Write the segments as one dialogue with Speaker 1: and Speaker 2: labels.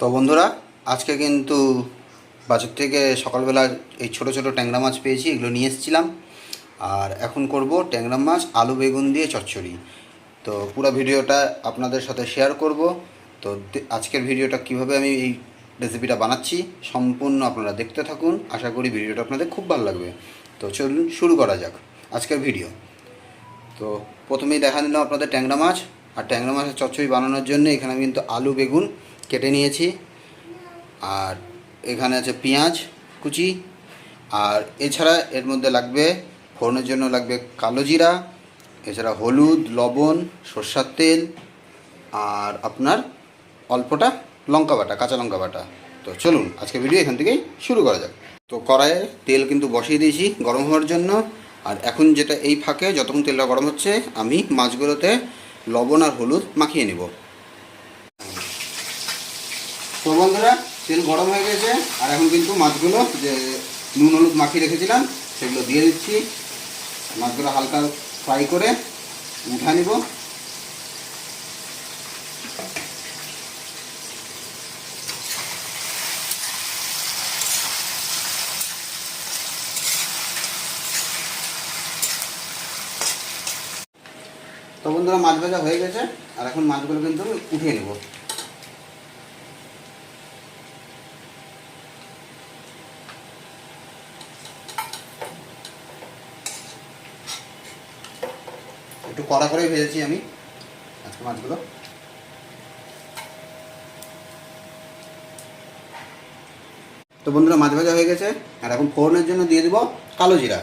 Speaker 1: তো বন্ধুরা, আজকে কিন্তু বাজার থেকে সকালবেলা এই ছোট ছোট ট্যাংরা মাছ পেয়েছি, এগুলো নিয়ে এসেছিলাম। আর এখন করব ট্যাংরা মাছ আলু বেগুন দিয়ে চচ্চড়ি। তো পুরো ভিডিওটা আপনাদের সাথে শেয়ার করব। তো আজকের ভিডিওটা কিভাবে আমি এই রেসিপিটা বানাচ্ছি সম্পূর্ণ আপনারা দেখতে থাকুন। আশা করি ভিডিওটা আপনাদের খুব ভালো লাগবে। তো চলুন শুরু করা যাক আজকের ভিডিও। তো প্রথমেই দেখা দিলাম আপনাদের ট্যাংরা মাছ। আর ট্যাংরা মাছের চচ্চড়ি বানানোর জন্য এখানে আমি কিন্তু আলু বেগুন কেটে নিয়েছি। আর এখানে আছে পেঁয়াজ কুচি। আর এছাড়া এর মধ্যে লাগবে ফোড়নের জন্য লাগবে কালো জিরা, এছাড়া হলুদ, লবণ, সর্ষের তেল, আর আপনার অল্পটা লঙ্কা বাটা, কাঁচা লঙ্কা বাটা। তো চলুন আজকে ভিডিও এখান থেকেই শুরু করা যাক। তো কড়াইয়ে তেল কিন্তু বসিয়ে দিয়েছি গরম হওয়ার জন্য। আর এখন যেটা এই ফাঁকে যতক্ষণ তেলটা গরম হচ্ছে আমি মাছগুলোতে লবণ আর হলুদ মাখিয়ে নেব। তো বন্ধুরা, তেল গরম হয়ে গেছে। আর এখন কিন্তু মাছগুলো যে নুন হলুদ মাখিয়ে রেখেছিলাম সেগুলো দিয়ে দিচ্ছি। মাছগুলো হালকা ফ্রাই করে উঠে নিব। তো বন্ধুরা, মাছ ভাজা হয়ে গেছে। আর এখন মাছগুলো কিন্তু উঠিয়ে নেব। একটু কড়া করে ভেজেছি আমি আজকে মাছগুলো। তো বন্ধুরা, মাছ ভাজা হয়ে গেছে। আর এখন ফোড়নের জন্য দিয়ে দেব কালো জিরা।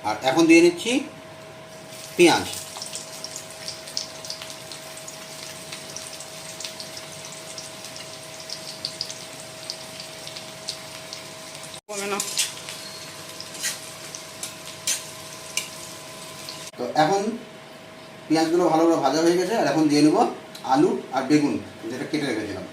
Speaker 1: আর এখন দিয়ে নিচ্ছি পেঁয়াজ। তো এখন পেঁয়াজগুলো ভালোভাবে ভাজা হয়ে গেছে। আর এখন দিয়ে নেব আলু আর বেগুন যেটা কেটে রেখেছিলাম।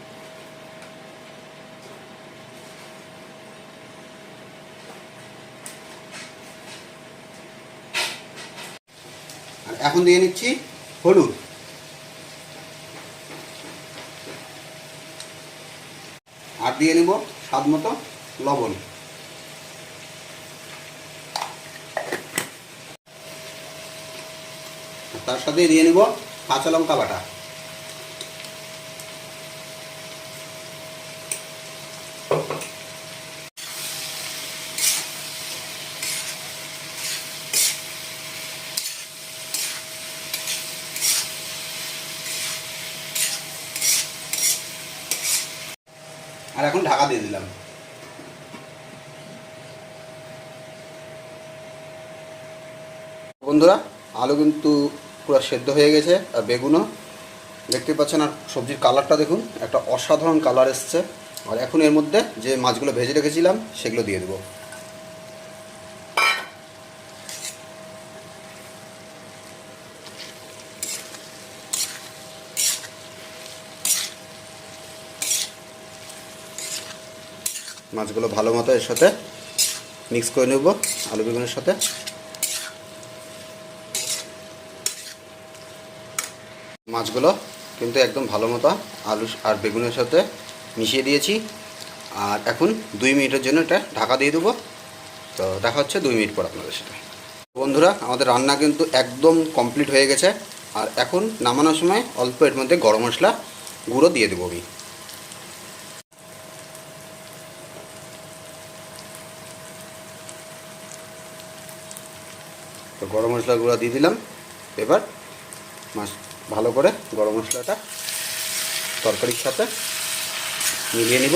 Speaker 1: আর এখন দিয়ে নিচ্ছি হলুদ। আর দিয়ে নেব স্বাদ মতো লবণ। তার সাথে দিয়ে নেব কাঁচা লঙ্কা বাটা। আর এখন ঢাকা দিয়ে দিলাম। বন্ধুরা, আলু কিন্তু পুরো সেদ্ধ হয়ে গেছে আর বেগুনও দেখতে পাচ্ছেন। আর সবজির কালারটা দেখুন, একটা অসাধারণ কালার এসছে। আর এখন এর মধ্যে যে মাছগুলো ভেজে রেখেছিলাম সেগুলো দিয়ে দেবো। মাছগুলো ভালো মতো এর সাথে মিক্স করে নেব আলু বেগুনের সাথে। মাছগুলো কিন্তু একদম ভালো মতো আলু আর বেগুনের সাথে মিশিয়ে দিয়েছি। আর এখন 2 মিনিটের জন্য এটা ঢাকা দিয়ে দেবো। তো দেখা হচ্ছে 2 মিনিট পর আপনাদের সাথে। বন্ধুরা, আমাদের রান্না কিন্তু একদম কমপ্লিট হয়ে গেছে। আর এখন নামানোর সময় অল্প এর মধ্যে গরম মশলা গুঁড়ো দিয়ে দেবো আমি। তো গরম মশলা গুঁড়ো দিয়ে দিলাম। এবার মাছ ভালো করে গরম মশলাটা তরকারির সাথে মিলিয়ে নিব।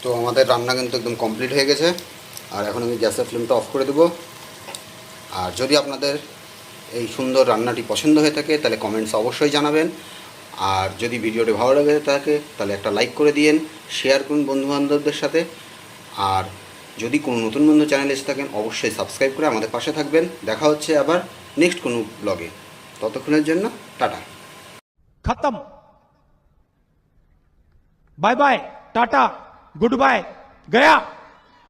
Speaker 1: তো আমাদের রান্না কিন্তু একদম কমপ্লিট হয়ে গেছে। আর এখন আমি গ্যাসের ফ্লেমটা অফ করে দেবো। আর যদি আপনাদের এই সুন্দর রান্নাটি পছন্দ হয়ে থাকে তাহলে কমেন্টস অবশ্যই জানাবেন। আর যদি ভিডিওটি ভালো লাগে থাকে তাহলে একটা লাইক করে দিন, শেয়ার করুন বন্ধুবান্ধবদের সাথে। আর যদি কোনো নতুন বন্ধু চ্যানেলে এসে থাকেন অবশ্যই সাবস্ক্রাইব করে আমাদের পাশে থাকবেন। দেখা হচ্ছে আবার নেক্সট কোনো ব্লগে। ততক্ষণের জন্য টাটা।
Speaker 2: खत्म। Bye bye, tata, goodbye. गया।